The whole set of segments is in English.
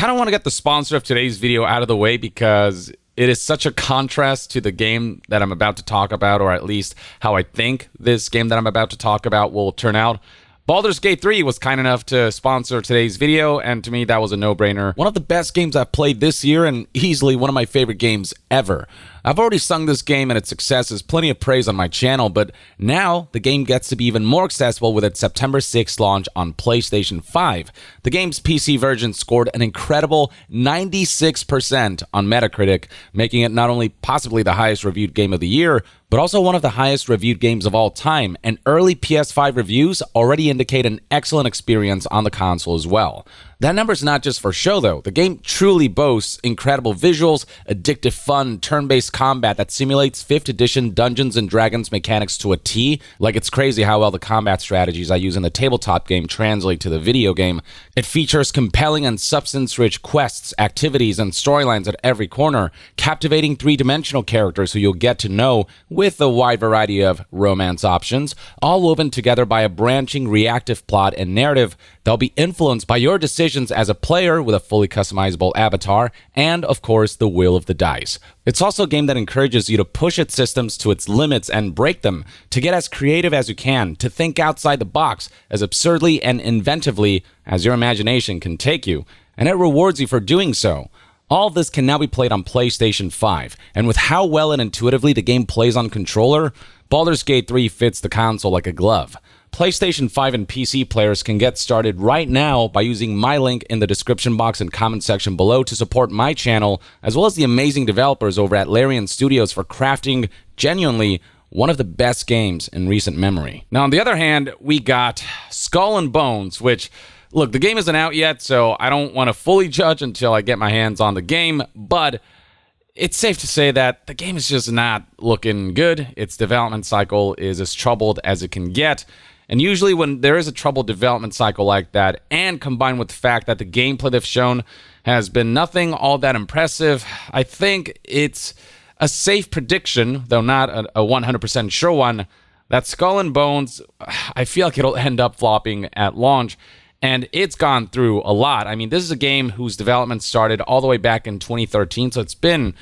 kind of want to get the sponsor of today's video out of the way because it is such a contrast to the game that I'm about to talk about, or at least how I think this game that I'm about to talk about will turn out. Baldur's Gate 3 was kind enough to sponsor today's video, and to me, that was a no-brainer. One of the best games I've played this year, and easily one of my favorite games ever. I've already sung this game and its success is plenty of praise on my channel, but now the game gets to be even more accessible with its September 6th launch on PlayStation 5. The game's PC version scored an incredible 96% on Metacritic, making it not only possibly the highest reviewed game of the year, but also one of the highest reviewed games of all time, and early PS5 reviews already indicate an excellent experience on the console as well. That number's not just for show though. The game truly boasts incredible visuals, addictive fun, turn-based combat that simulates 5th edition Dungeons & Dragons mechanics to a T. Like, it's crazy how well the combat strategies I use in the tabletop game translate to the video game. It features compelling and substance-rich quests, activities, and storylines at every corner, captivating 3-dimensional characters who you'll get to know with a wide variety of romance options, all woven together by a branching reactive plot and narrative that'll be influenced by your decisions as a player with a fully customizable avatar, and of course the will of the dice. It's also a game that encourages you to push its systems to its limits and break them, to get as creative as you can, to think outside the box as absurdly and inventively as your imagination can take you, and it rewards you for doing so. All this can now be played on PlayStation 5, and with how well and intuitively the game plays on controller, Baldur's Gate 3 fits the console like a glove. PlayStation 5 and PC players can get started right now by using my link in the description box and comment section below to support my channel, as well as the amazing developers over at Larian Studios for crafting genuinely one of the best games in recent memory. Now, on the other hand, we got Skull and Bones, which, look, the game isn't out yet, so I don't want to fully judge until I get my hands on the game, but it's safe to say that the game is just not looking good. Its development cycle is as troubled as it can get. And usually when there is a troubled development cycle like that, and combined with the fact that the gameplay they've shown has been nothing all that impressive, I think it's a safe prediction, though not a 100% sure one, that Skull and Bones, I feel like it'll end up flopping at launch. And it's gone through a lot. I mean, this is a game whose development started all the way back in 2013, so it's been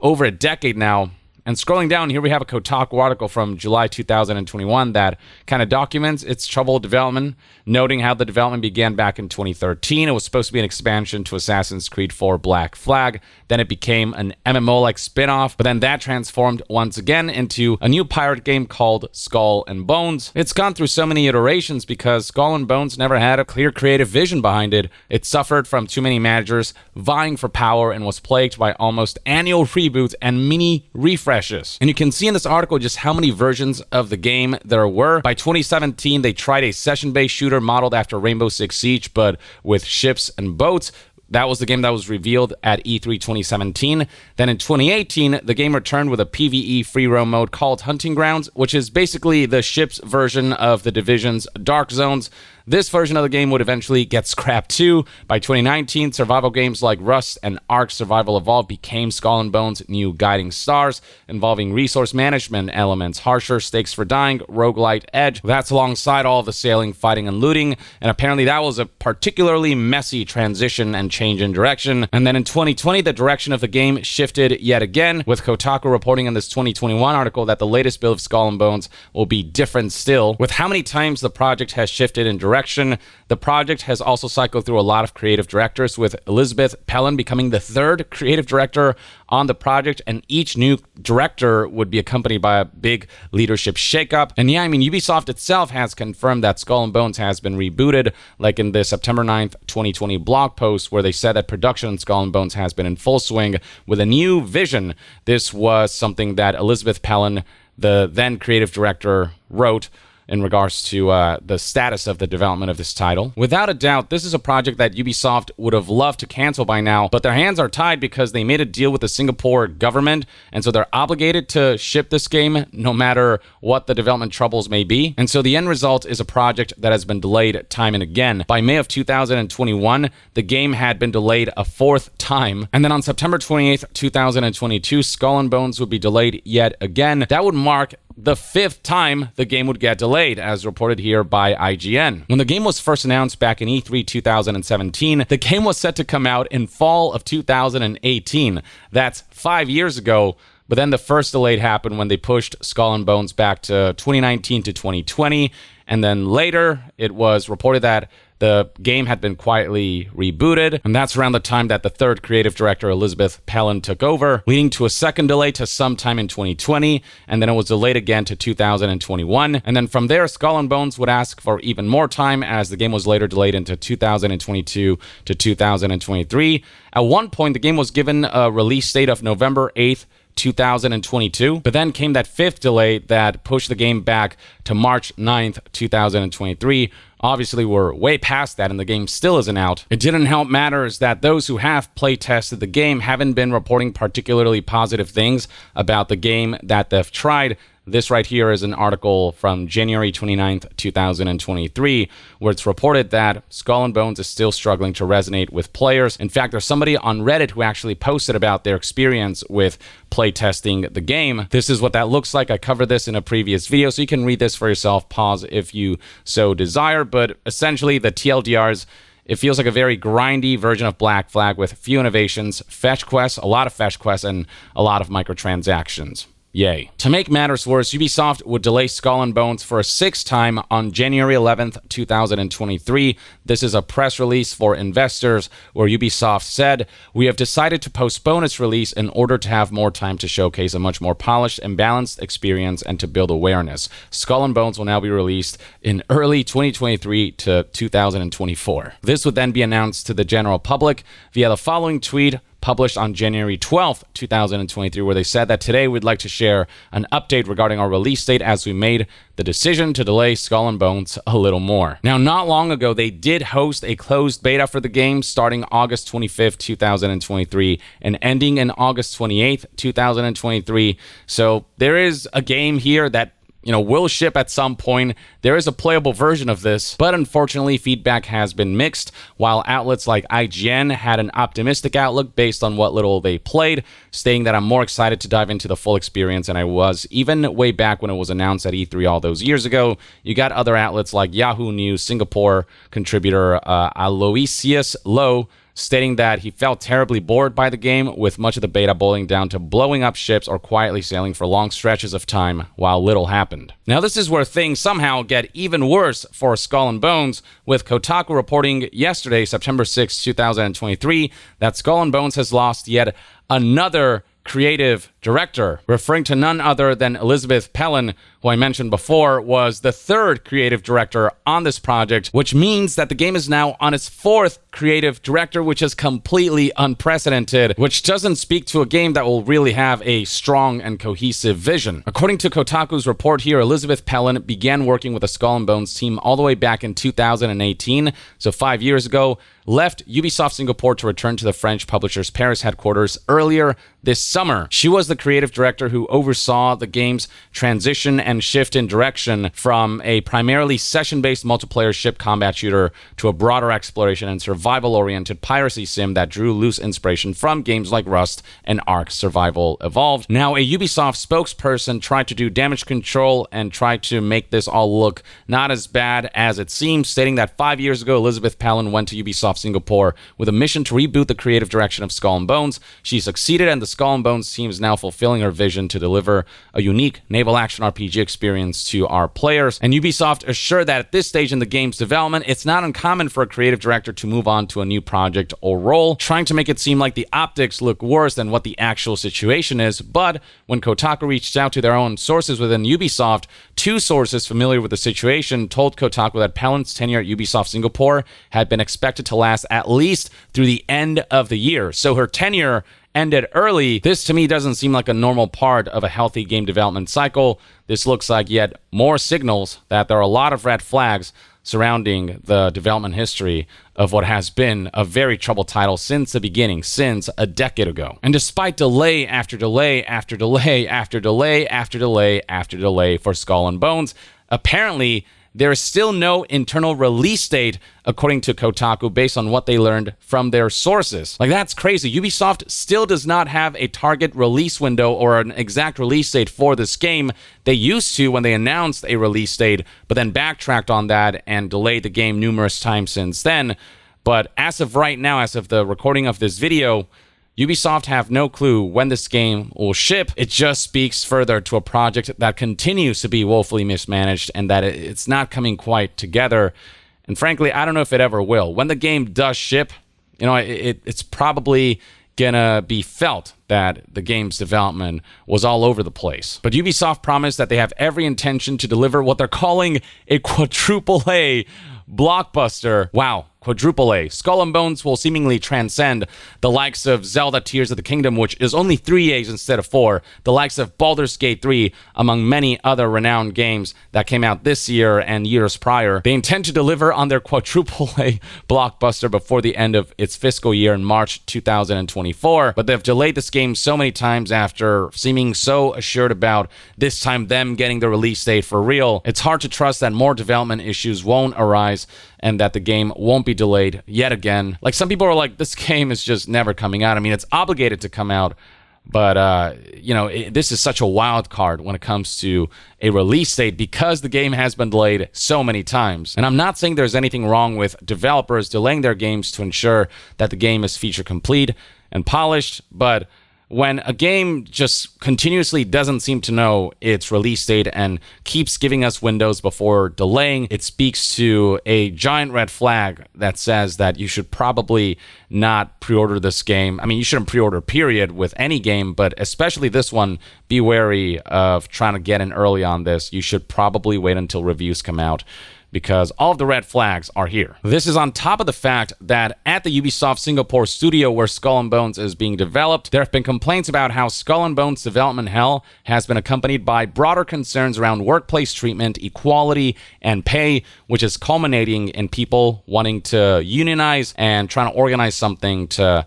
over a decade now. And scrolling down here, we have a Kotaku article from July 2021 that kind of documents its troubled development, noting how the development began back in 2013. It was supposed to be an expansion to Assassin's Creed 4 Black Flag. Then it became an MMO-like spin-off, but then that transformed once again into a new pirate game called Skull and Bones. It's gone through so many iterations because Skull and Bones never had a clear creative vision behind it. It suffered from too many managers vying for power and was plagued by almost annual reboots and mini refreshes. And you can see in this article just how many versions of the game there were. By 2017, they tried a session-based shooter modeled after Rainbow Six Siege, but with ships and boats. That was the game that was revealed at E3 2017. Then in 2018, the game returned with a PvE free roam mode called Hunting Grounds, which is basically the ship's version of the Division's Dark Zones. This version of the game would eventually get scrapped too. By 2019, survival games like Rust and Ark Survival Evolved became Skull and Bones' new guiding stars, involving resource management elements, harsher stakes for dying, roguelite edge. That's alongside all of the sailing, fighting, and looting, and apparently that was a particularly messy transition and change in direction. And then in 2020, the direction of the game shifted yet again, with Kotaku reporting in this 2021 article that the latest build of Skull and Bones will be different still. With how many times the project has shifted in direction, the project has also cycled through a lot of creative directors, with Elizabeth Pellin becoming the 3rd creative director on the project, and each new director would be accompanied by a big leadership shakeup. And yeah, I mean, Ubisoft itself has confirmed that Skull and Bones has been rebooted, like in the September 9th, 2020 blog post, where they said that production on Skull and Bones has been in full swing with a new vision. This was something that Elizabeth Pellin, the then creative director, wrote in regards to the status of the development of this title. Without a doubt, this is a project that Ubisoft would have loved to cancel by now, but their hands are tied because they made a deal with the Singapore government, and so they're obligated to ship this game no matter what the development troubles may be. And so the end result is a project that has been delayed time and again. By May of 2021, the game had been delayed a 4th time, and then on September 28th, 2022, Skull and Bones would be delayed yet again. That would mark the 5th time the game would get delayed, as reported here by IGN. When the game was first announced back in E3 2017, the game was set to come out in fall of 2018. That's 5 years ago. But then the first delay happened when they pushed Skull and Bones back to 2019 to 2020. And then later, it was reported that the game had been quietly rebooted. And that's around the time that the third creative director, Elizabeth Pellin, took over, leading to a second delay to sometime in 2020. And then it was delayed again to 2021. And then from there, Skull and Bones would ask for even more time, as the game was later delayed into 2022 to 2023. At one point, the game was given a release date of November 8th, 2022, but then came that 5th delay that pushed the game back to March 9th, 2023. Obviously, we're way past that and the game still isn't out. It didn't help matters that those who have play tested the game haven't been reporting particularly positive things about the game that they've tried. This right here is an article from January 29th, 2023, where it's reported that Skull and Bones is still struggling to resonate with players. In fact, there's somebody on Reddit who actually posted about their experience with playtesting the game. This is what that looks like. I covered this in a previous video, so you can read this for yourself. Pause if you so desire. But essentially, the TLDRs, it feels like a very grindy version of Black Flag with few innovations, fetch quests, a lot of fetch quests, and a lot of microtransactions. Yay. To make matters worse, Ubisoft would delay Skull and Bones for a 6th time on January 11th, 2023. This is a press release for investors where Ubisoft said, "We have decided to postpone its release in order to have more time to showcase a much more polished and balanced experience and to build awareness. Skull and Bones will now be released in early 2023 to 2024. This would then be announced to the general public via the following tweet published on January 12th, 2023, where they said that today we'd like to share an update regarding our release date as we made the decision to delay Skull and Bones a little more. Now, not long ago, they did host a closed beta for the game starting August 25th, 2023 and ending in August 28th, 2023. So there is a game here that will ship at some point. There is a playable version of this, but unfortunately, feedback has been mixed. While outlets like IGN had an optimistic outlook based on what little they played, stating that I'm more excited to dive into the full experience than I was even way back when it was announced at E3 all those years ago. You got other outlets like Yahoo News, Singapore contributor Aloysius Lowe, stating that he felt terribly bored by the game, with much of the beta boiling down to blowing up ships or quietly sailing for long stretches of time while little happened. Now, this is where things somehow get even worse for Skull and Bones, with Kotaku reporting yesterday, September 6, 2023, that Skull and Bones has lost yet another creative director, referring to none other than Elizabeth Pellin, who I mentioned before was the third creative director on this project, which means that the game is now on its 4th creative director, which is completely unprecedented, which doesn't speak to a game that will really have a strong and cohesive vision. According to Kotaku's report here, Elizabeth Pellin began working with the Skull and Bones team all the way back in 2018, so 5 years ago, left Ubisoft Singapore to return to the French publisher's Paris headquarters earlier this summer. She was the creative director who oversaw the game's transition and shift in direction from a primarily session-based multiplayer ship combat shooter to a broader exploration and survival-oriented piracy sim that drew loose inspiration from games like Rust and Ark Survival Evolved. Now, a Ubisoft spokesperson tried to do damage control and tried to make this all look not as bad as it seems, stating that 5 years ago, Elizabeth Pellin went to Ubisoft Singapore with a mission to reboot the creative direction of Skull and Bones. She succeeded, and the Skull and Bones team is now fulfilling her vision to deliver a unique naval action RPG experience to our players. And Ubisoft assured that at this stage in the game's development, it's not uncommon for a creative director to move on to a new project or role, trying to make it seem like the optics look worse than what the actual situation is. But when Kotaku reached out to their own sources within Ubisoft, 2 sources familiar with the situation told Kotaku that Pellin's tenure at Ubisoft Singapore had been expected to last at least through the end of the year. So her tenure ended early. This to me doesn't seem like a normal part of a healthy game development cycle. This looks like yet more signals that there are a lot of red flags surrounding the development history of what has been a very troubled title since the beginning, since a decade ago. And despite delay after delay after delay after delay after delay after delay for Skull and Bones, apparently there is still no internal release date, according to Kotaku, based on what they learned from their sources. Like, that's crazy. Ubisoft still does not have a target release window or an exact release date for this game. They used to when they announced a release date, but then backtracked on that and delayed the game numerous times since then. But as of right now, as of the recording of this video, Ubisoft have no clue when this game will ship. It just speaks further to a project that continues to be woefully mismanaged and that it's not coming quite together. And frankly, I don't know if it ever will. When the game does ship, you know, it's probably gonna be felt that the game's development was all over the place. But Ubisoft promised that they have every intention to deliver what they're calling a quadruple A blockbuster. Wow, quadruple A. Skull and Bones will seemingly transcend the likes of Zelda Tears of the Kingdom, which is only 3 A's instead of 4, the likes of Baldur's Gate 3, among many other renowned games that came out this year and years prior. They intend to deliver on their quadruple A blockbuster before the end of its fiscal year in March 2024, but they've delayed this game so many times after seeming so assured about this time them getting the release date for real. It's hard to trust that more development issues won't arise and that the game won't be delayed yet again. Like, some people are like, this game is just never coming out. I mean, it's obligated to come out, but, you know, this is such a wild card when it comes to a release date because the game has been delayed so many times. And I'm not saying there's anything wrong with developers delaying their games to ensure that the game is feature complete and polished, but when a game just continuously doesn't seem to know its release date and keeps giving us windows before delaying, it speaks to a giant red flag that says that you should probably not pre-order this game. I mean, you shouldn't pre-order, period, with any game, but especially this one, be wary of trying to get in early on this. You should probably wait until reviews come out, because all of the red flags are here. This is on top of the fact that at the Ubisoft Singapore studio where Skull and Bones is being developed, there have been complaints about how Skull and Bones development hell has been accompanied by broader concerns around workplace treatment, equality, and pay, which is culminating in people wanting to unionize and trying to organize something to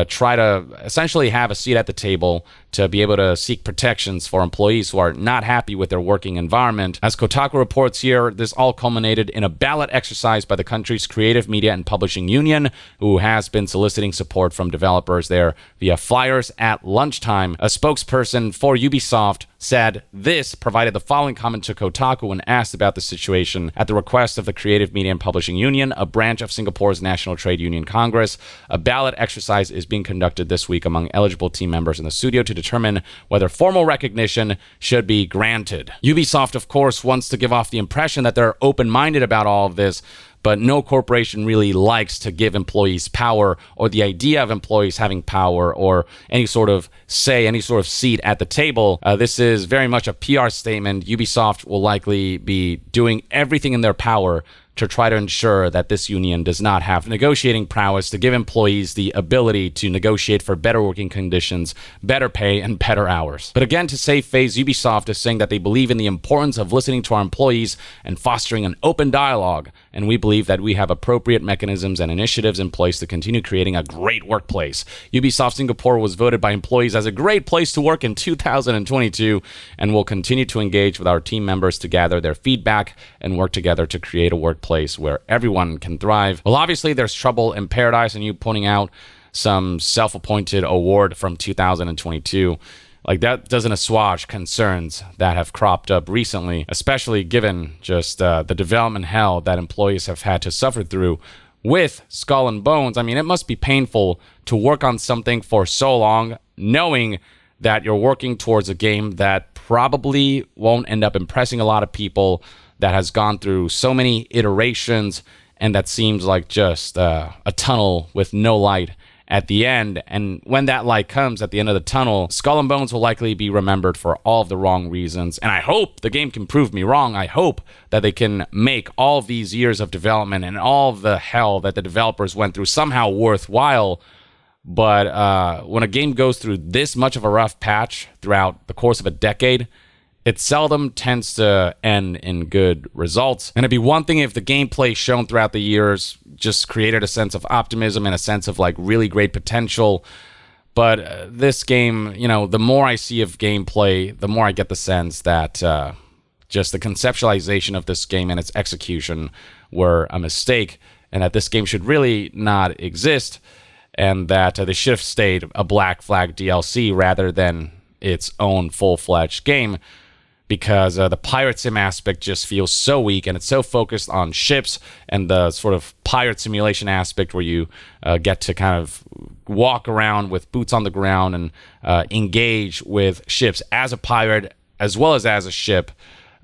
try to essentially have a seat at the table to be able to seek protections for employees who are not happy with their working environment. As Kotaku reports here, this all culminated in a ballot exercise by the country's Creative Media and Publishing Union, who has been soliciting support from developers there via flyers at lunchtime. A spokesperson for Ubisoft said this, provided the following comment to Kotaku when asked about the situation. At the request of the Creative Media and Publishing Union, a branch of Singapore's National Trade Union Congress, a ballot exercise is being conducted this week among eligible team members in the studio to determine whether formal recognition should be granted. Ubisoft, of course, wants to give off the impression that they're open-minded about all of this, but no corporation really likes to give employees power, or the idea of employees having power or any sort of say, any sort of seat at the table. This is very much a PR statement. Ubisoft will likely be doing everything in their power to try to ensure that this union does not have negotiating prowess to give employees the ability to negotiate for better working conditions, better pay, and better hours. But again, to save face, Ubisoft is saying that they believe in the importance of listening to our employees and fostering an open dialogue, and we believe that we have appropriate mechanisms and initiatives in place to continue creating a great workplace. Ubisoft Singapore was voted by employees as a great place to work in 2022, and will continue to engage with our team members to gather their feedback and work together to create a workplace where everyone can thrive. Well, obviously there's trouble in paradise, and you pointing out some self-appointed award from 2022, like, that doesn't assuage concerns that have cropped up recently, especially given just the development hell that employees have had to suffer through with Skull and Bones. I mean, it must be painful to work on something for so long, knowing that you're working towards a game that probably won't end up impressing a lot of people, that has gone through so many iterations, and that seems like just a tunnel with no light at the end. And when that light comes at the end of the tunnel, Skull and Bones will likely be remembered for all of the wrong reasons. And I hope the game can prove me wrong. I hope that they can make all of these years of development and all of the hell that the developers went through somehow worthwhile. But when a game goes through this much of a rough patch throughout the course of a decade, it seldom tends to end in good results. And it'd be one thing if the gameplay shown throughout the years just created a sense of optimism and a sense of like really great potential. But this game, you know, the more I see of gameplay, the more I get the sense that just the conceptualization of this game and its execution were a mistake, and that this game should really not exist, and that they should have stayed a Black Flag DLC rather than its own full-fledged game, because the pirate sim aspect just feels so weak, and it's so focused on ships and the sort of pirate simulation aspect where you get to kind of walk around with boots on the ground and engage with ships as a pirate as well as a ship.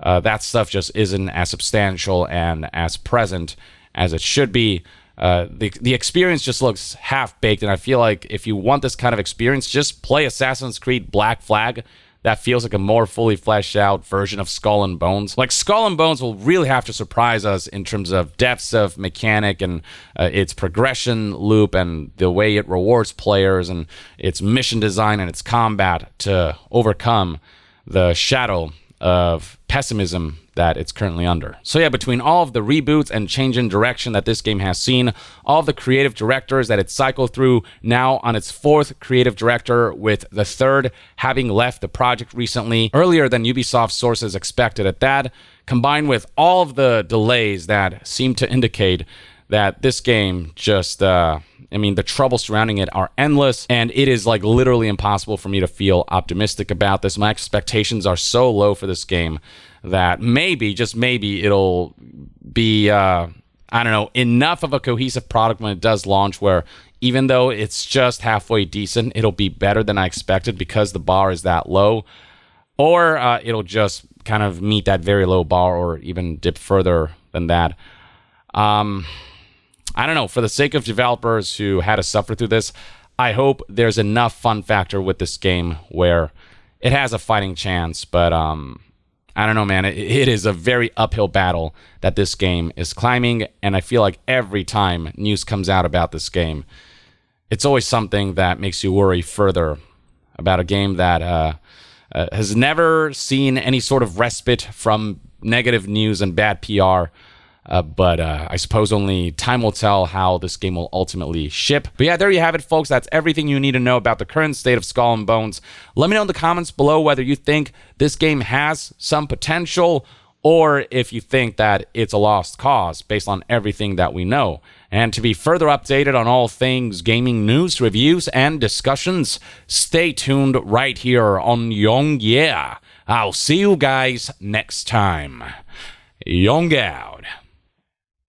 That stuff just isn't as substantial and as present as it should be. The experience just looks half-baked, and I feel like if you want this kind of experience, just play Assassin's Creed Black Flag. That feels like a more fully fleshed out version of Skull and Bones. Like, Skull and Bones will really have to surprise us in terms of depths of mechanic and its progression loop and the way it rewards players and its mission design and its combat to overcome the shadow of pessimism that it's currently under. So yeah, between all of the reboots and change in direction that this game has seen, all of the creative directors that it's cycled through, now on its 4th creative director, with the 3rd having left the project recently, earlier than Ubisoft sources expected at that, combined with all of the delays that seem to indicate that this game just, I mean, the troubles surrounding it are endless, and it is like literally impossible for me to feel optimistic about this. My expectations are so low for this game that maybe, just maybe, it'll be, I don't know, enough of a cohesive product when it does launch where even though it's just halfway decent, it'll be better than I expected because the bar is that low. Or it'll just kind of meet that very low bar or even dip further than that. I don't know, for the sake of developers who had to suffer through this, I hope there's enough fun factor with this game where it has a fighting chance, but I don't know, man. It is a very uphill battle that this game is climbing, and I feel like every time news comes out about this game, it's always something that makes you worry further about a game that has never seen any sort of respite from negative news and bad PR. But I suppose only time will tell how this game will ultimately ship. But yeah, there you have it, folks. That's everything you need to know about the current state of Skull and Bones. Let me know in the comments below whether you think this game has some potential or if you think that it's a lost cause based on everything that we know. And to be further updated on all things gaming news, reviews, and discussions, stay tuned right here on Young Yeah. I'll see you guys next time. Young out.